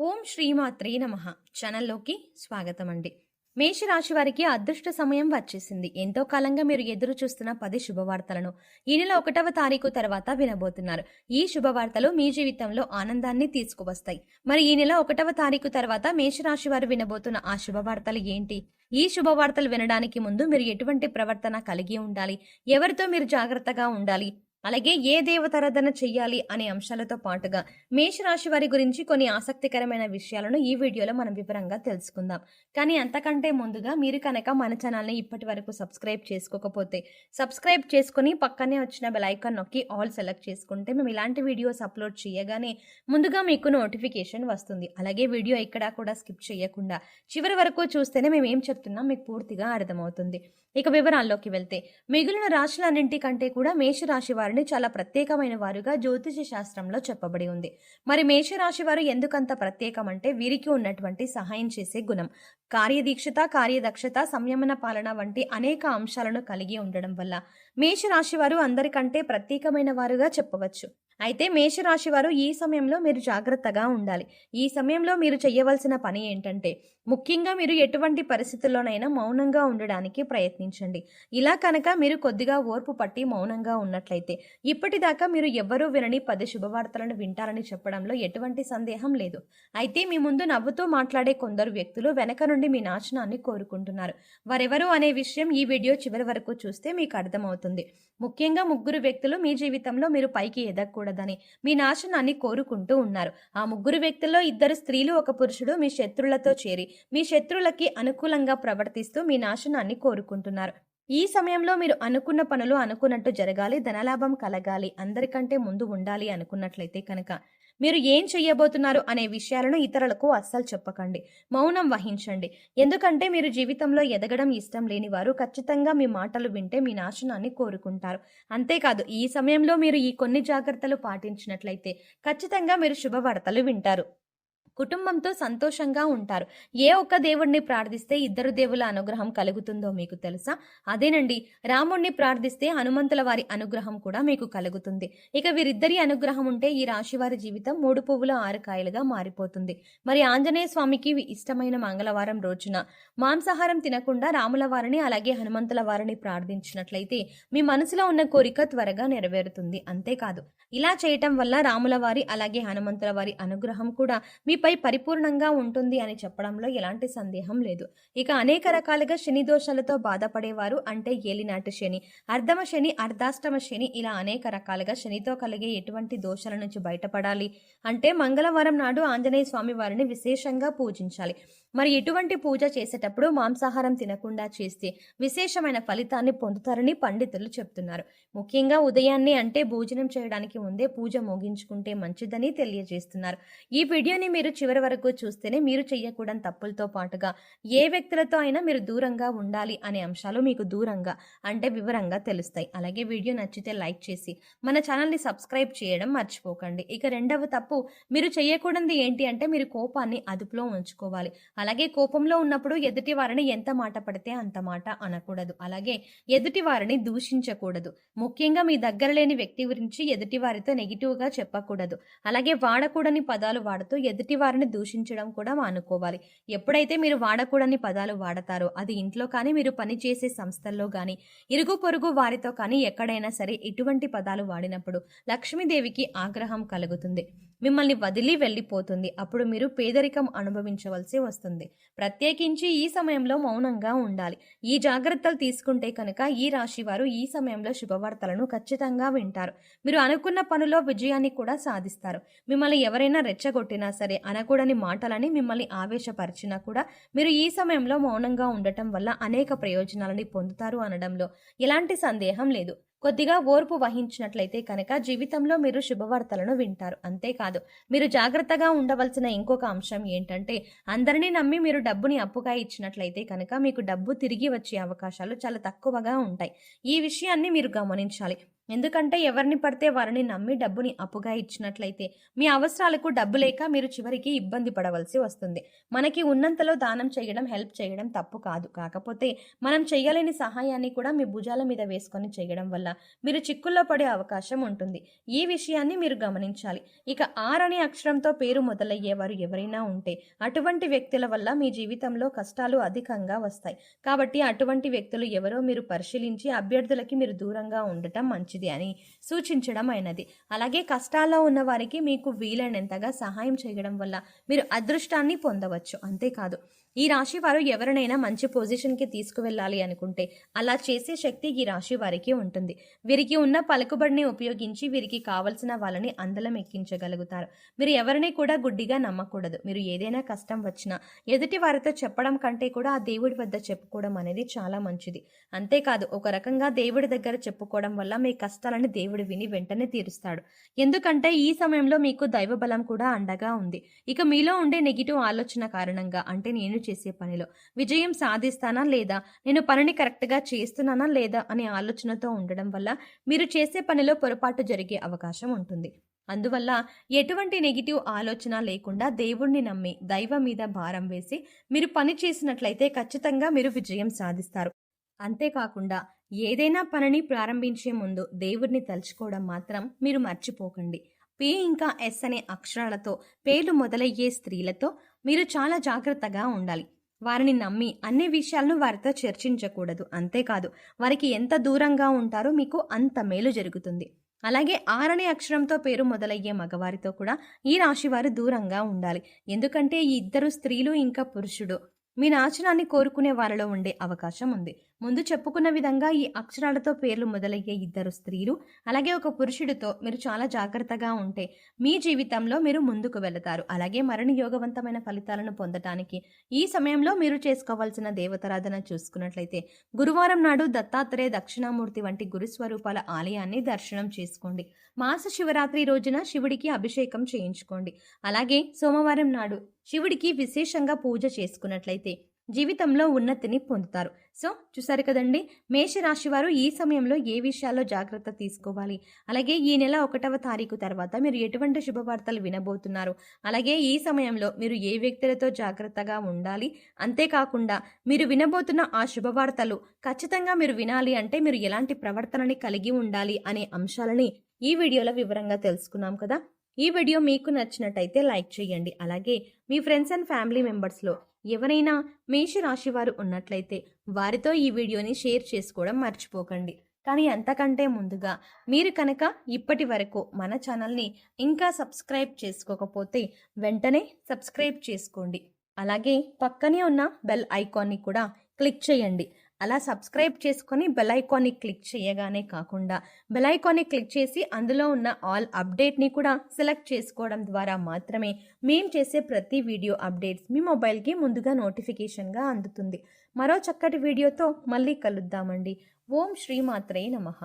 ఓం శ్రీమాత్రే నమః ఛానల్లోకి స్వాగతం అండి. మేషరాశి వారికి అదృష్ట సమయం వచ్చేసింది. ఎంతో కాలంగా మీరు ఎదురు చూస్తున్న 10 శుభవార్తలను ఈ నెల 1వ తారీఖు తర్వాత వినబోతున్నారు. ఈ శుభవార్తలు మీ జీవితంలో ఆనందాన్ని తీసుకువస్తాయి. మరి ఈ నెల 1వ తారీఖు తర్వాత మేషరాశి వారు వినబోతున్న ఆ శుభవార్తలు ఏంటి? ఈ శుభవార్తలు వినడానికి ముందు మీరు ఎటువంటి ప్రవర్తన కలిగి ఉండాలి? ఎవరితో మీరు జాగ్రత్తగా ఉండాలి? అలాగే ఏ దేవతారాధన చెయ్యాలి అనే అంశాలతో పాటుగా మేషరాశి వారి గురించి కొన్ని ఆసక్తికరమైన విషయాలను ఈ వీడియోలో మనం వివరంగా తెలుసుకుందాం. కానీ అంతకంటే ముందుగా మీరు కనుక మన ఛానల్ని ఇప్పటి వరకు సబ్స్క్రైబ్ చేసుకోకపోతే సబ్స్క్రైబ్ చేసుకుని పక్కనే వచ్చిన బెల్ ఐకాన్ నొక్కి ఆల్ సెలెక్ట్ చేసుకుంటే మేము ఇలాంటి వీడియోస్ అప్లోడ్ చేయగానే ముందుగా మీకు నోటిఫికేషన్ వస్తుంది. అలాగే వీడియో ఎక్కడా కూడా స్కిప్ చేయకుండా చివరి వరకు చూస్తేనే మేము ఏం చెప్తున్నాం మీకు పూర్తిగా అర్థమవుతుంది. ఇక వివరాల్లోకి వెళ్తే మిగిలిన రాశులన్నింటికంటే కూడా మేషరాశి వారిని చాలా ప్రత్యేకమైన వారుగా జ్యోతిష శాస్త్రంలో చెప్పబడి ఉంది. మరి మేషరాశి వారు ఎందుకంత ప్రత్యేకమంటే వీరికి ఉన్నటువంటి సహాయం చేసే గుణం, కార్యదీక్షత, కార్యదక్షత, సంయమన పాలన వంటి అనేక అంశాలను కలిగి ఉండడం వల్ల మేషరాశి వారు అందరికంటే ప్రత్యేకమైన వారుగా చెప్పవచ్చు. అయితే మేషరాశి వారు ఈ సమయంలో మీరు జాగ్రత్తగా ఉండాలి. ఈ సమయంలో మీరు చేయవలసిన పని ఏంటంటే ముఖ్యంగా మీరు ఎటువంటి పరిస్థితుల్లోనైనా మౌనంగా ఉండడానికి ప్రయత్నించండి. ఇలా కనుక మీరు కొద్దిగా ఓర్పు పట్టి మౌనంగా ఉన్నట్లయితే ఇప్పటిదాకా మీరు ఎవ్వరూ వినని 10 శుభవార్తలను వింటారని చెప్పడంలో ఎటువంటి సందేహం లేదు. అయితే మీ ముందు నవ్వుతూ మాట్లాడే కొందరు వ్యక్తులు వెనక నుండి మీ నాశనాన్ని కోరుకుంటున్నారు. వారెవరు అనే విషయం ఈ వీడియో చివరి వరకు చూస్తే మీకు అర్థమవుతుంది. ముఖ్యంగా 3 వ్యక్తులు మీ జీవితంలో మీరు పైకి ఎదగకూడదని మీ నాశనాన్ని కోరుకుంటూ ఉన్నారు. ఆ 3 వ్యక్తుల్లో 2 స్త్రీలు, 1 పురుషుడు మీ శత్రులతో చేరి మీ శత్రులకి అనుకూలంగా ప్రవర్తిస్తూ మీ నాశనాన్ని కోరుకుంటున్నారు. ఈ సమయంలో మీరు అనుకున్న పనులు అనుకున్నట్టు జరగాలి, ధనలాభం కలగాలి, అందరికంటే ముందు ఉండాలి అనుకున్నట్లయితే కనుక మీరు ఏం చెయ్యబోతున్నారు అనే విషయాలను ఇతరులకు అస్సలు చెప్పకండి. మౌనం వహించండి. ఎందుకంటే మీరు జీవితంలో ఎదగడం ఇష్టం లేని వారు ఖచ్చితంగా మీ మాటలు వింటే మీ నాశనాన్ని కోరుకుంటారు. అంతేకాదు ఈ సమయంలో మీరు ఈ కొన్ని జాగ్రత్తలు పాటించినట్లయితే ఖచ్చితంగా మీరు శుభవార్తలు వింటారు. కుటుంబంతో సంతోషంగా ఉంటారు. ఏ ఒక్క దేవుణ్ణి ప్రార్థిస్తే 2 దేవుల అనుగ్రహం కలుగుతుందో మీకు తెలుసా? అదేనండి, రాముణ్ణి ప్రార్థిస్తే హనుమంతుల వారి అనుగ్రహం కూడా మీకు కలుగుతుంది. ఇక వీరిద్దరి అనుగ్రహం ఉంటే ఈ రాశి వారి జీవితం 3 పువ్వుల 6 కాయలుగా మారిపోతుంది. మరి ఆంజనేయ స్వామికి ఇష్టమైన మంగళవారం రోజున మాంసాహారం తినకుండా రాముల వారిని అలాగే హనుమంతుల వారిని ప్రార్థించినట్లయితే మీ మనసులో ఉన్న కోరిక త్వరగా నెరవేరుతుంది. అంతేకాదు ఇలా చేయటం వల్ల రాముల వారి అలాగే హనుమంతుల వారి అనుగ్రహం కూడా మీపై పరిపూర్ణంగా ఉంటుంది అని చెప్పడంలో ఎలాంటి సందేహం లేదు. ఇక అనేక రకాలుగా శని దోషాలతో బాధపడేవారు, అంటే ఏలినాటి శని, అర్ధమ శని, అర్ధాష్టమ శని, ఇలా అనేక రకాలుగా శనితో కలిగే ఎటువంటి దోషాల నుంచి బయటపడాలి అంటే మంగళవారం నాడు ఆంజనేయ స్వామి వారిని విశేషంగా పూజించాలి. మరి ఎటువంటి పూజ చేసేటప్పుడు మాంసాహారం తినకుండా చేస్తే విశేషమైన ఫలితాన్ని పొందుతారని పండితులు చెప్తున్నారు. ముఖ్యంగా ఉదయాన్నే అంటే భోజనం చేయడానికి ముందే పూజ ముగించుకుంటే మంచిదని తెలియజేస్తున్నారు. ఈ వీడియోని మీరు చివరి వరకు చూస్తేనే మీరు చేయకూడని తప్పులతో పాటుగా ఏ వ్యక్తులతో అయినా మీరు దూరంగా ఉండాలి అనే అంశాలు మీకు దూరంగా అంటే వివరంగా తెలుస్తాయి. అలాగే వీడియో నచ్చితే లైక్ చేసి మన ఛానల్ని సబ్స్క్రైబ్ చేయడం మర్చిపోకండి. ఇక రెండవ తప్పు మీరు చేయకూడనిది ఏంటి అంటే మీరు కోపాన్ని అదుపులో ఉంచుకోవాలి. అలాగే కోపంలో ఉన్నప్పుడు ఎదుటి వారిని ఎంత మాట పడితే అంత మాట అనకూడదు. అలాగే ఎదుటి వారిని దూషించకూడదు. ముఖ్యంగా మీ దగ్గర లేని వ్యక్తి గురించి ఎదుటి వారితో నెగిటివ్గా చెప్పకూడదు. అలాగే వాడకూడని పదాలు వాడుతూ ఎదుటి వారిని దూషించడం కూడా మానుకోవాలి. ఎప్పుడైతే మీరు వాడకూడని పదాలు వాడతారో అది ఇంట్లో కానీ మీరు పనిచేసే సంస్థల్లో కానీ ఇరుగు పొరుగు వారితో కానీ ఎక్కడైనా సరే ఇటువంటి పదాలు వాడినప్పుడు లక్ష్మీదేవికి ఆగ్రహం కలుగుతుంది, మిమ్మల్ని వదిలి వెళ్ళిపోతుంది. అప్పుడు మీరు పేదరికం అనుభవించవలసి వస్తుంది. ప్రత్యేకించి ఈ సమయంలో మౌనంగా ఉండాలి. ఈ జాగ్రత్తలు తీసుకుంటే కనుక ఈ రాశి వారు ఈ సమయంలో శుభవార్తలను ఖచ్చితంగా వింటారు. మీరు అనుకున్న పనిలో విజయాన్ని కూడా సాధిస్తారు. మిమ్మల్ని ఎవరైనా రెచ్చగొట్టినా సరే, అనకూడని మాటలని మిమ్మల్ని ఆవేశపరిచినా కూడా మీరు ఈ సమయంలో మౌనంగా ఉండటం వల్ల అనేక ప్రయోజనాలని పొందుతారు అనడంలో ఎలాంటి సందేహం లేదు. కొద్దిగా ఓర్పు వహించినట్లయితే కనుక జీవితంలో మీరు శుభవార్తలను వింటారు. అంతేకాదు మీరు జాగ్రత్తగా ఉండవలసిన ఇంకొక అంశం ఏంటంటే అందరినీ నమ్మి మీరు డబ్బుని అప్పుగా ఇచ్చినట్లయితే కనుక మీకు డబ్బు తిరిగి వచ్చే అవకాశాలు చాలా తక్కువగా ఉంటాయి. ఈ విషయాన్ని మీరు గమనించాలి. ఎందుకంటే ఎవరిని పడితే వారిని నమ్మి డబ్బుని అప్పుగా ఇచ్చినట్లయితే మీ అవసరాలకు డబ్బు లేక మీరు చివరికి ఇబ్బంది పడవలసి వస్తుంది. మనకి ఉన్నంతలో దానం చేయడం, హెల్ప్ చేయడం తప్పు కాదు. కాకపోతే మనం చేయలేని సహాయాన్ని కూడా మీ భుజాల మీద వేసుకొని చేయడం వల్ల మీరు చిక్కుల్లో పడే అవకాశం ఉంటుంది. ఈ విషయాన్ని మీరు గమనించాలి. ఇక ఆర్ అనే అక్షరంతో పేరు మొదలయ్యేవారు ఎవరైనా ఉంటే అటువంటి వ్యక్తుల వల్ల మీ జీవితంలో కష్టాలు అధికంగా వస్తాయి. కాబట్టి అటువంటి వ్యక్తులు ఎవరో మీరు పరిశీలించి అభ్యర్థులకి మీరు దూరంగా ఉండటం మంచిది అని సూచించడం అయినది. అలాగే కష్టాల్లో ఉన్న వారికి మీకు వీలైనంతగా సహాయం చేయడం వల్ల మీరు అదృష్టాన్ని పొందవచ్చు. అంతేకాదు ఈ రాశి వారు ఎవరినైనా మంచి పొజిషన్కి తీసుకువెళ్ళాలి అనుకుంటే అలా చేసే శక్తి ఈ రాశి వారికి ఉంటుంది. వీరికి ఉన్న పలుకుబడిని ఉపయోగించి వీరికి కావలసిన వాళ్ళని అందలం ఎక్కించగలుగుతారు. మీరు ఎవరిని కూడా గుడ్డిగా నమ్మకూడదు. మీరు ఏదైనా కష్టం వచ్చినా ఎదుటి వారితో చెప్పడం కంటే కూడా ఆ దేవుడి వద్ద చెప్పుకోవడం అనేది చాలా మంచిది. అంతేకాదు ఒక రకంగా దేవుడి దగ్గర చెప్పుకోవడం వల్ల మీ కష్టాలని దేవుడు విని వెంటనే తీరుస్తాడు. ఎందుకంటే ఈ సమయంలో మీకు దైవ బలం కూడా అండగా ఉంది. ఇక మీలో ఉండే నెగిటివ్ ఆలోచన కారణంగా అంటే నేను చేసే పనిలో విజయం సాధిస్తానా లేదా, నేను పనిని కరెక్ట్గా చేస్తున్నానా లేదా అనే ఆలోచనతో ఉండడం వల్ల మీరు చేసే పనిలో పొరపాటు జరిగే అవకాశం ఉంటుంది. అందువల్ల ఎటువంటి నెగిటివ్ ఆలోచన లేకుండా దేవుణ్ణి నమ్మి దైవం మీద భారం వేసి మీరు పని చేసినట్లయితే ఖచ్చితంగా మీరు విజయం సాధిస్తారు. అంతేకాకుండా ఏదైనా పనిని ప్రారంభించే ముందు దేవుడిని తలుచుకోవడం మాత్రం మీరు మర్చిపోకండి. పి ఇంకా ఎస్ అనే అక్షరాలతో పేర్లు మొదలయ్యే స్త్రీలతో మీరు చాలా జాగ్రత్తగా ఉండాలి. వారిని నమ్మి అన్ని విషయాలను వారితో చర్చించకూడదు. అంతేకాదు వారికి ఎంత దూరంగా ఉంటారో మీకు అంత మేలు జరుగుతుంది. అలాగే ఆర్ అనే అక్షరంతో పేరు మొదలయ్యే మగవారితో కూడా ఈ రాశి వారు దూరంగా ఉండాలి. ఎందుకంటే ఈ ఇద్దరు స్త్రీలు ఇంకా పురుషుడు మీ నాశనాన్ని కోరుకునే వారిలో ఉండే అవకాశం ఉంది. ముందు చెప్పుకున్న విధంగా ఈ అక్షరాలతో పేర్లు మొదలయ్యే ఇద్దరు స్త్రీలు అలాగే ఒక పురుషుడితో మీరు చాలా జాగ్రత్తగా ఉంటే మీ జీవితంలో మీరు ముందుకు వెళతారు. అలాగే మరిన్ని యోగవంతమైన ఫలితాలను పొందటానికి ఈ సమయంలో మీరు చేసుకోవాల్సిన దేవతారాధన చూసుకున్నట్లయితే గురువారం నాడు దత్తాత్రేయ దక్షిణామూర్తి వంటి గురుస్వరూపాల ఆలయాన్ని దర్శనం చేసుకోండి. మాస శివరాత్రి రోజున శివుడికి అభిషేకం చేయించుకోండి. అలాగే సోమవారం నాడు శివుడికి విశేషంగా పూజ చేసుకున్నట్లయితే జీవితంలో ఉన్నతిని పొందుతారు. సో చూసారు కదండి, మేషరాశి వారు ఈ సమయంలో ఏ విషయాల్లో జాగ్రత్త తీసుకోవాలి, అలాగే ఈ నెల 1వ తారీఖు తర్వాత మీరు ఎటువంటి శుభవార్తలు వినబోతున్నారు, అలాగే ఈ సమయంలో మీరు ఏ వ్యక్తులతో జాగ్రత్తగా ఉండాలి, అంతేకాకుండా మీరు వినబోతున్న ఆ శుభవార్తలు ఖచ్చితంగా మీరు వినాలి అంటే మీరు ఎలాంటి ప్రవర్తనని కలిగి ఉండాలి అనే అంశాలని ఈ వీడియోలో వివరంగా తెలుసుకున్నాం కదా. ఈ వీడియో మీకు నచ్చినట్టయితే లైక్ చేయండి. అలాగే మీ ఫ్రెండ్స్ అండ్ ఫ్యామిలీ మెంబర్స్లో ఎవరైనా మేషరాశి వారు ఉన్నట్లయితే వారితో ఈ వీడియోని షేర్ చేసుకోవడం మర్చిపోకండి. కానీ అంతకంటే ముందుగా మీరు కనుక ఇప్పటి వరకు మన ఛానల్ని ఇంకా సబ్స్క్రైబ్ చేసుకోకపోతే వెంటనే సబ్స్క్రైబ్ చేసుకోండి. అలాగే పక్కనే ఉన్న బెల్ ఐకాన్ని కూడా క్లిక్ చేయండి. అలా సబ్స్క్రైబ్ చేసుకొని బెల్ ఐకాన్ని క్లిక్ చేయగానే కాకుండా బెల్ ఐకాన్ని క్లిక్ చేసి అందులో ఉన్న ఆల్ అప్డేట్ని కూడా సెలెక్ట్ చేసుకోవడం ద్వారా మాత్రమే మేము చేసే ప్రతి వీడియో అప్డేట్స్ మీ మొబైల్కి ముందుగా నోటిఫికేషన్గా అందుతుంది. మరో చక్కటి వీడియోతో మళ్ళీ కలుద్దామండి. ఓం శ్రీమాత్రే నమః.